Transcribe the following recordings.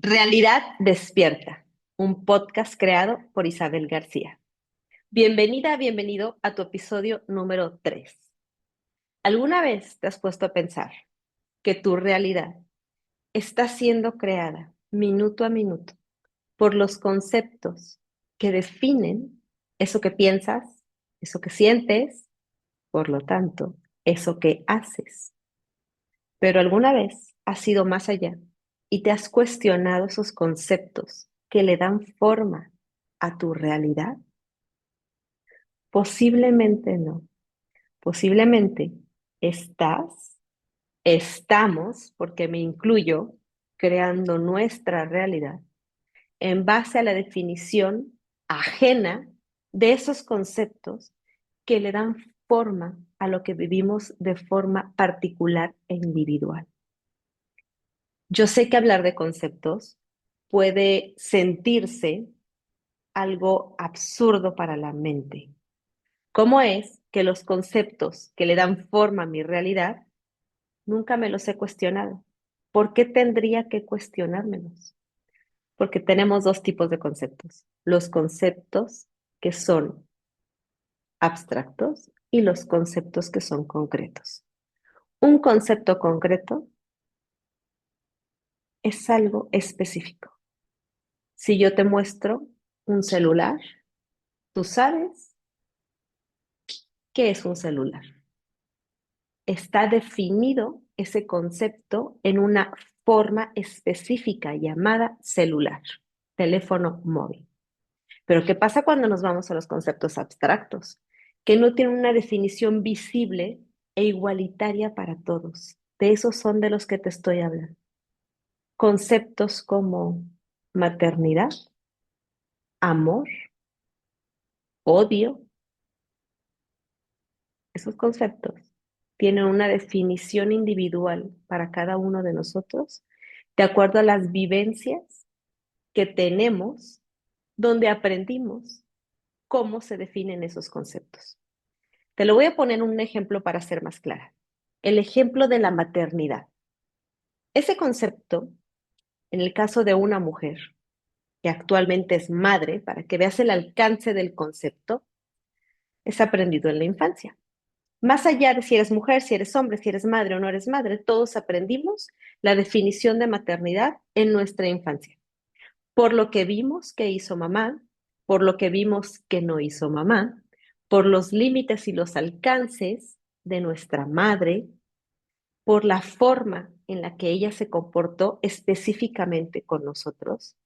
Realidad Despierta, un podcast creado por Isabel García. Bienvenida, bienvenido a tu episodio número 3. ¿Alguna vez te has puesto a pensar que tu realidad está siendo creada minuto a minuto por los conceptos que definen eso que piensas, eso que sientes, por lo tanto, eso que haces? Pero alguna vez has ido más allá y te has cuestionado esos conceptos que le dan forma a tu realidad. Posiblemente no. Posiblemente estamos, porque me incluyo, creando nuestra realidad en base a la definición ajena de esos conceptos que le dan forma a lo que vivimos de forma particular e individual. Yo sé que hablar de conceptos puede sentirse algo absurdo para la mente. ¿Cómo es que los conceptos que le dan forma a mi realidad nunca me los he cuestionado? ¿Por qué tendría que cuestionármelos? Porque tenemos dos tipos de conceptos. Los conceptos que son abstractos y los conceptos que son concretos. Un concepto concreto es algo específico. Si yo te muestro un celular, tú sabes qué es un celular. Está definido ese concepto en una forma específica llamada celular, teléfono móvil. Pero ¿qué pasa cuando nos vamos a los conceptos abstractos? Que no tienen una definición visible e igualitaria para todos. De esos son de los que te estoy hablando. Conceptos como maternidad, amor, odio. Esos conceptos tienen una definición individual para cada uno de nosotros, de acuerdo a las vivencias que tenemos, donde aprendimos cómo se definen esos conceptos. Te lo voy a poner un ejemplo para ser más clara. El ejemplo de la maternidad. Ese concepto, en el caso de una mujer que actualmente es madre, para que veas el alcance del concepto, es aprendido en la infancia. Más allá de si eres mujer, si eres hombre, si eres madre o no eres madre, todos aprendimos la definición de maternidad en nuestra infancia. Por lo que vimos que hizo mamá, por lo que vimos que no hizo mamá, por los límites y los alcances de nuestra madre, por la forma en la que ella se comportó específicamente con nosotros.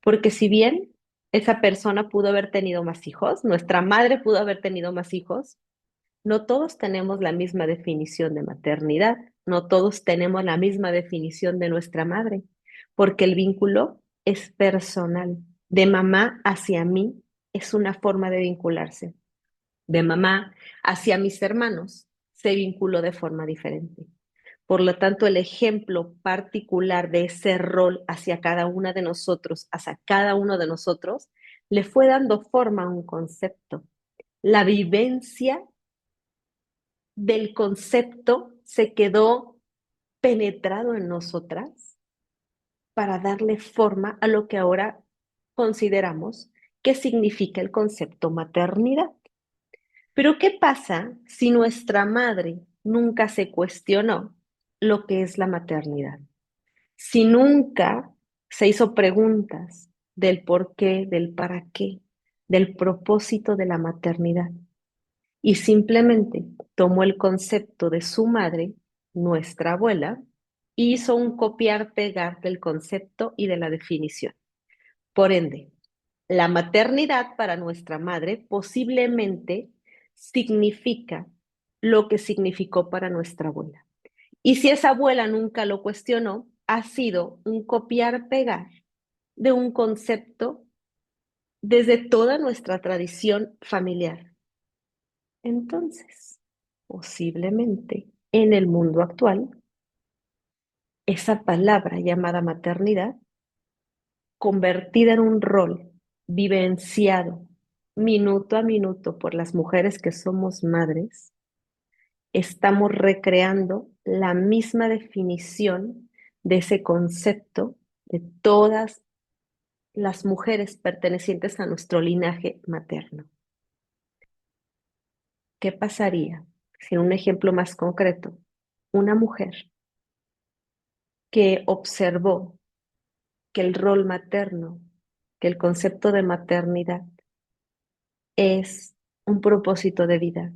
Porque si bien esa persona pudo haber tenido más hijos, nuestra madre pudo haber tenido más hijos, no todos tenemos la misma definición de maternidad, no todos tenemos la misma definición de nuestra madre, porque el vínculo es personal. De mamá hacia mí es una forma de vincularse. De mamá hacia mis hermanos se vinculó de forma diferente. Por lo tanto, el ejemplo particular de ese rol hacia cada una de nosotros, hacia cada uno de nosotros, le fue dando forma a un concepto. La vivencia del concepto se quedó penetrado en nosotras para darle forma a lo que ahora consideramos que significa el concepto maternidad. Pero ¿qué pasa si nuestra madre nunca se cuestionó lo que es la maternidad? Si nunca se hizo preguntas del por qué, del para qué, del propósito de la maternidad y simplemente tomó el concepto de su madre, nuestra abuela, y hizo un copiar-pegar del concepto y de la definición. Por ende, la maternidad para nuestra madre posiblemente significa lo que significó para nuestra abuela. Y si esa abuela nunca lo cuestionó, ha sido un copiar-pegar de un concepto desde toda nuestra tradición familiar. Entonces, posiblemente en el mundo actual, esa palabra llamada maternidad, convertida en un rol vivenciado minuto a minuto por las mujeres que somos madres, estamos recreando la misma definición de ese concepto de todas las mujeres pertenecientes a nuestro linaje materno. ¿Qué pasaría si en un ejemplo más concreto, una mujer que observó que el rol materno, que el concepto de maternidad es un propósito de vida,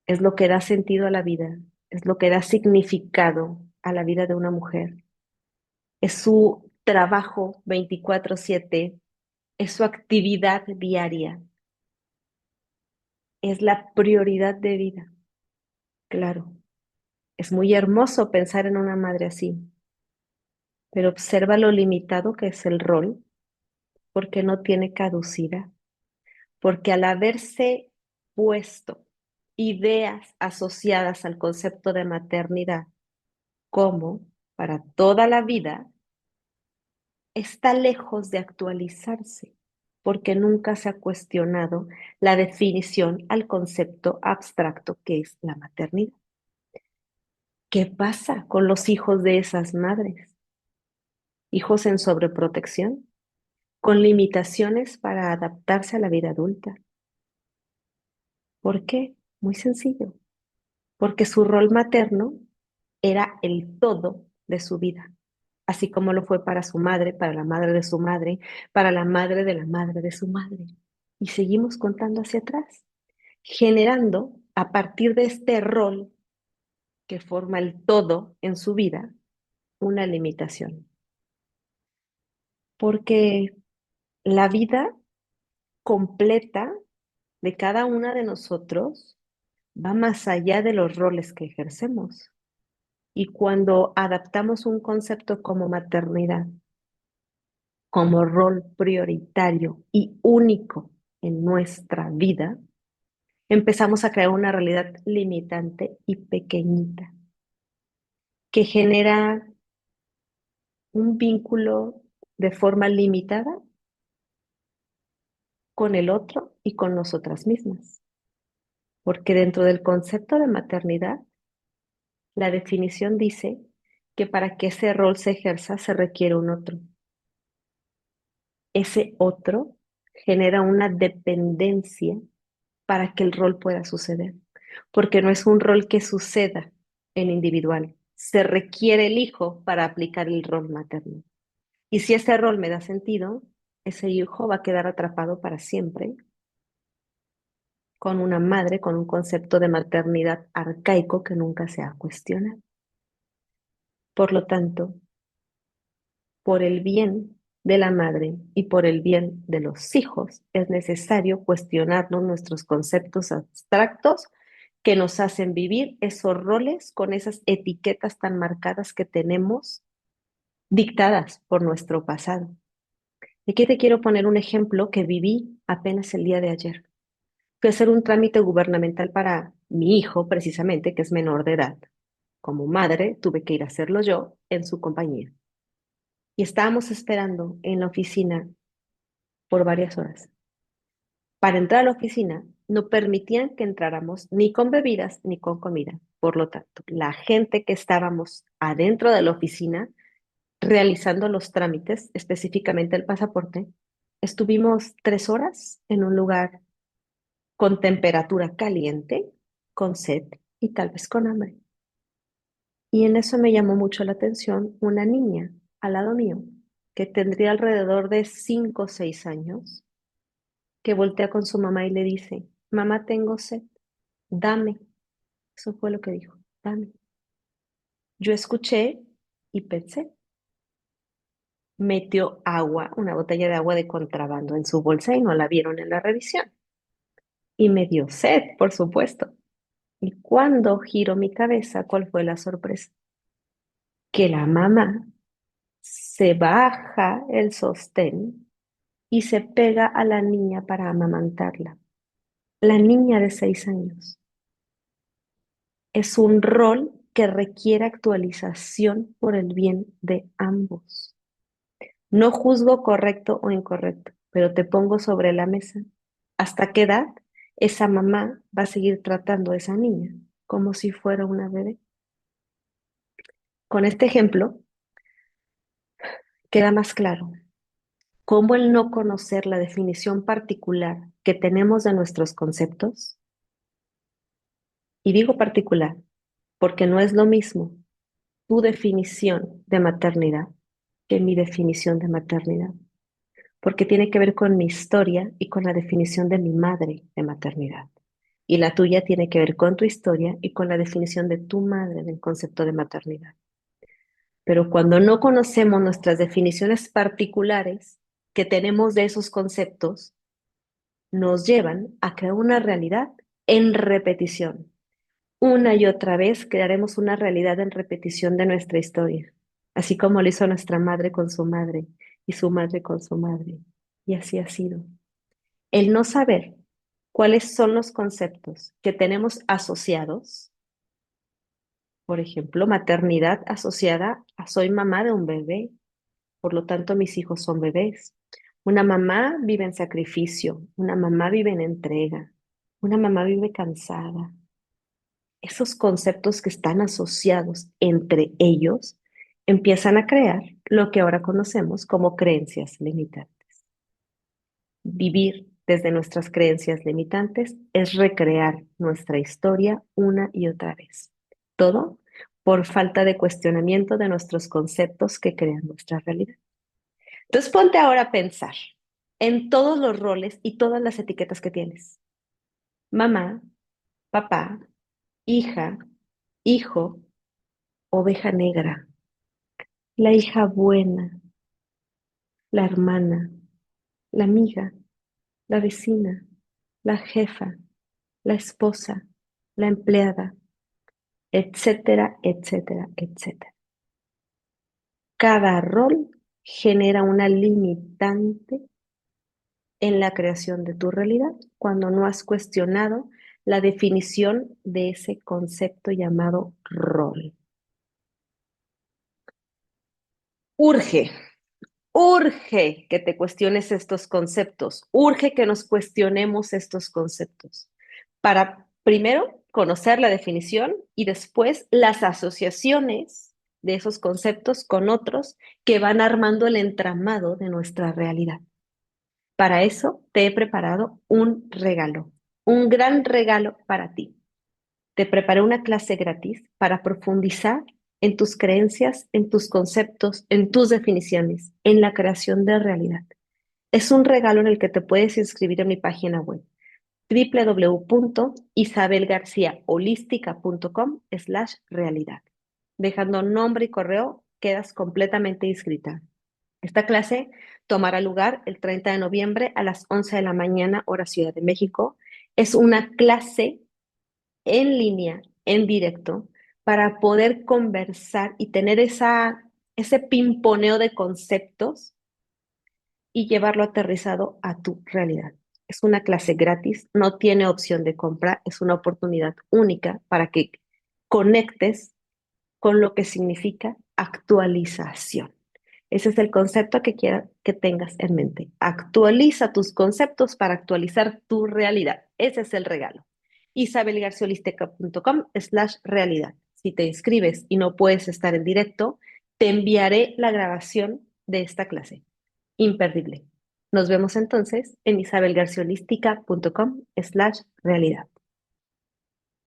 es lo que da sentido a la vida, es lo que da significado a la vida de una mujer, es su trabajo 24/7, es su actividad diaria, es la prioridad de vida? Claro, es muy hermoso pensar en una madre así, pero observa lo limitado que es el rol, porque no tiene caducidad, porque al haberse puesto ideas asociadas al concepto de maternidad como para toda la vida, está lejos de actualizarse, porque nunca se ha cuestionado la definición al concepto abstracto que es la maternidad. ¿Qué pasa con los hijos de esas madres? Hijos en sobreprotección, con limitaciones para adaptarse a la vida adulta. ¿Por qué? Muy sencillo, porque su rol materno era el todo de su vida, así como lo fue para su madre, para la madre de su madre, para la madre de la madre de su madre. Y seguimos contando hacia atrás, generando a partir de este rol que forma el todo en su vida, una limitación. Porque la vida completa de cada una de nosotros va más allá de los roles que ejercemos. Y cuando adaptamos un concepto como maternidad, como rol prioritario y único en nuestra vida, empezamos a crear una realidad limitante y pequeñita que genera un vínculo de forma limitada con el otro y con nosotras mismas. Porque dentro del concepto de maternidad, la definición dice que para que ese rol se ejerza se requiere un otro. Ese otro genera una dependencia para que el rol pueda suceder, porque no es un rol que suceda en individual, se requiere el hijo para aplicar el rol materno. Y si ese rol me da sentido, ese hijo va a quedar atrapado para siempre con una madre, con un concepto de maternidad arcaico que nunca se ha cuestionado. Por lo tanto, por el bien de la madre y por el bien de los hijos, es necesario cuestionarnos nuestros conceptos abstractos que nos hacen vivir esos roles con esas etiquetas tan marcadas que tenemos dictadas por nuestro pasado. Y aquí te quiero poner un ejemplo que viví apenas el día de ayer. Fui a hacer un trámite gubernamental para mi hijo, precisamente, que es menor de edad. Como madre, tuve que ir a hacerlo yo en su compañía. Y estábamos esperando en la oficina por varias horas. Para entrar a la oficina, no permitían que entráramos ni con bebidas ni con comida. Por lo tanto, la gente que estábamos adentro de la oficina realizando los trámites, específicamente el pasaporte, estuvimos 3 horas en un lugar con temperatura caliente, con sed y tal vez con hambre. Y en eso me llamó mucho la atención una niña al lado mío, que tendría alrededor de 5 o 6 años, que voltea con su mamá y le dice, mamá, tengo sed, dame. Eso fue lo que dijo, dame. Yo escuché y pensé, metió agua, una botella de agua de contrabando en su bolsa y no la vieron en la revisión. Y me dio sed, por supuesto. Y cuando giro mi cabeza, ¿cuál fue la sorpresa? Que la mamá se baja el sostén y se pega a la niña para amamantarla. La niña de 6 años. Es un rol que requiere actualización por el bien de ambos. No juzgo correcto o incorrecto, pero te pongo sobre la mesa. ¿Hasta qué edad esa mamá va a seguir tratando a esa niña como si fuera una bebé? Con este ejemplo, queda más claro cómo el no conocer la definición particular que tenemos de nuestros conceptos, y digo particular porque no es lo mismo tu definición de maternidad que mi definición de maternidad, porque tiene que ver con mi historia y con la definición de mi madre de maternidad. Y la tuya tiene que ver con tu historia y con la definición de tu madre del concepto de maternidad. Pero cuando no conocemos nuestras definiciones particulares que tenemos de esos conceptos, nos llevan a crear una realidad en repetición. Una y otra vez crearemos una realidad en repetición de nuestra historia, así como lo hizo nuestra madre con su madre y su madre con su madre. Y así ha sido. El no saber cuáles son los conceptos que tenemos asociados, por ejemplo, maternidad asociada a soy mamá de un bebé, por lo tanto mis hijos son bebés. Una mamá vive en sacrificio, una mamá vive en entrega, una mamá vive cansada. Esos conceptos que están asociados entre ellos empiezan a crear lo que ahora conocemos como creencias limitantes. Vivir desde nuestras creencias limitantes es recrear nuestra historia una y otra vez. Todo por falta de cuestionamiento de nuestros conceptos que crean nuestra realidad. Entonces ponte ahora a pensar en todos los roles y todas las etiquetas que tienes. Mamá, papá, hija, hijo, oveja negra, la hija buena, la hermana, la amiga, la vecina, la jefa, la esposa, la empleada, etcétera, etcétera, etcétera. Cada rol genera una limitante en la creación de tu realidad cuando no has cuestionado la definición de ese concepto llamado rol. Urge, urge que te cuestiones estos conceptos, urge que nos cuestionemos estos conceptos para primero conocer la definición y después las asociaciones de esos conceptos con otros que van armando el entramado de nuestra realidad. Para eso te he preparado un regalo, un gran regalo para ti. Te preparé una clase gratis para profundizar en tus creencias, en tus conceptos, en tus definiciones, en la creación de realidad. Es un regalo en el que te puedes inscribir en mi página web www.isabelgarciaholística.com/realidad. Dejando nombre y correo, quedas completamente inscrita. Esta clase tomará lugar el 30 de noviembre a las 11 de la mañana, hora Ciudad de México. Es una clase en línea, en directo, para poder conversar y tener ese pimponeo de conceptos y llevarlo aterrizado a tu realidad. Es una clase gratis, no tiene opción de compra, es una oportunidad única para que conectes con lo que significa actualización. Ese es el concepto que quiero que tengas en mente. Actualiza tus conceptos para actualizar tu realidad. Ese es el regalo. isabelgarciolística.com/realidad. Si te inscribes y no puedes estar en directo, te enviaré la grabación de esta clase. Imperdible. Nos vemos entonces en isabelgarciolística.com/realidad.